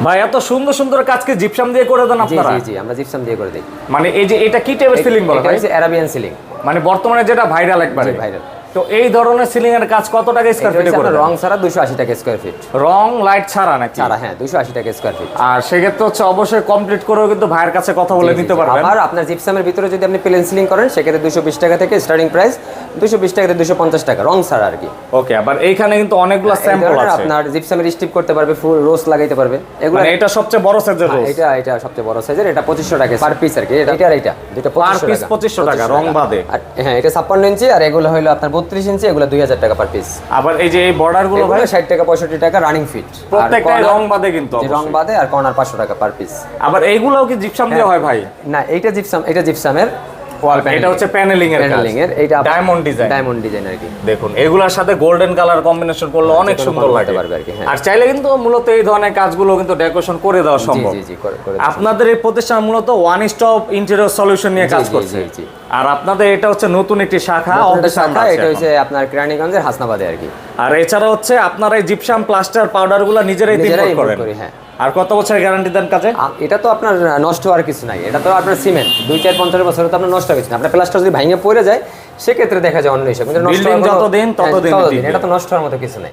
ভাই এত সুন্দর সুন্দর কাজকে জিপসাম দিয়ে করে দেন জি আপনারা? জি জি, আমরা জিপসাম দিয়ে করে দেই। মানে এই যে এটা কি টাইপের সিলিং বলে এটা ভাই? হচ্ছে অ্যারাবিয়ান সিলিং। মানে বর্তমানে যেটা ভাইরাল একবারে। জি, ভাইরাল। তো এই ধরনের সিলিং এর কাজ কত টাকা স্কয়ার ফিটে করে দেন? রং ছাড়া 280 টাকা স্কয়ার ফিট। রং লাইট ছাড়া নাকি? ছাড়া, হ্যাঁ, 280 টাকা স্কয়ার ফিট। আর সেক্ষেত্রে হচ্ছে অবশ্যই কমপ্লিট করেও কিন্তু ভাইয়ের কাছে কথা বলে নিতে পারবেন। আর আপনার জিপসামের ভিতরে যদি আপনি প্লেন সিলিং করেন সেক্ষেত্রে 220 টাকা থেকে স্টার্টিং প্রাইস, 220 টাকা থেকে 250 টাকা রং ছাড়া আর কি। ওকে, আবার এইখানে কিন্তু অনেকগুলো স্যাম্পল আছে। আপনার জিপসামের স্ট্রিপ করতে পারবে, ফুল রোজ লাগাইতে পারবে। এগুলো মানে এটা সবচেয়ে বড় সাইজের রোজ। এটা সবচেয়ে বড় সাইজের, এটা 2500 টাকা পার পিস আর কি। এটা এটা দুটো পার পিস 2500 টাকা রং বাদে। আর হ্যাঁ, এটা 56 ইঞ্চি আর এগুলো হলো আপনার 32 ইঞ্চি, এগুলো 2000 টাকা পার পিস। আবার এই যে এই বর্ডার গুলো ভাই 60 টাকা 65 টাকা রানিং ফিট, প্রত্যেকটাই রং বাদে কিন্তু রং বাদে, আর কর্নার 500 টাকা পার পিস। আবার এইগুলোও কি জিপসাম দিয়ে হয় ভাই? না, এটা জিপসামের ওয়াল প্যানেল, এটা হচ্ছে প্যানেলিং এর কাজ। এটা ডায়মন্ড ডিজাইন আর কি। দেখুন এগুলোর সাথে গোল্ডেন কালার কম্বিনেশন করলে অনেক সুন্দর লাগে আর কি। আর চাইলে কিন্তু মূলত এই ধরনের কাজগুলো কিন্তু ডেকোরেশন করে দেওয়া সম্ভব। জি জি, করে আপনাদের এই প্রতিষ্ঠান মূলত ওয়ান স্টপ ইন্টেরিয়র সলিউশন নিয়ে কাজ করছে। জি। আর আপনাদের এটা হচ্ছে নতুন একটি শাখা, এটা হচ্ছে আপনার কেরানীগঞ্জের হাসনাবাদে আর কি। আর এছাড়া হচ্ছে আপনারা এই জিপসাম প্লাস্টার পাউডারগুলো নিজেরাই ইম্পোর্ট করেন? হ্যাঁ। আর কত বছরের গ্যারান্টি দেন কাজে? এটা তো আপনার নষ্ট হওয়ার কিছু নাই, এটা তো আপনার সিমেন্ট 2-4-50 বছরে তো আপনার নষ্ট হবে না। আপনার প্লাস্টার যদি ভেঙে পড়ে যায় সেক্ষেত্রে দেখা যায় অন্য হিসাব, কিন্তু নষ্ট বিল্ডিং যতদিন ততদিন এটা তো নষ্ট হওয়ার মতো কিছু নাই।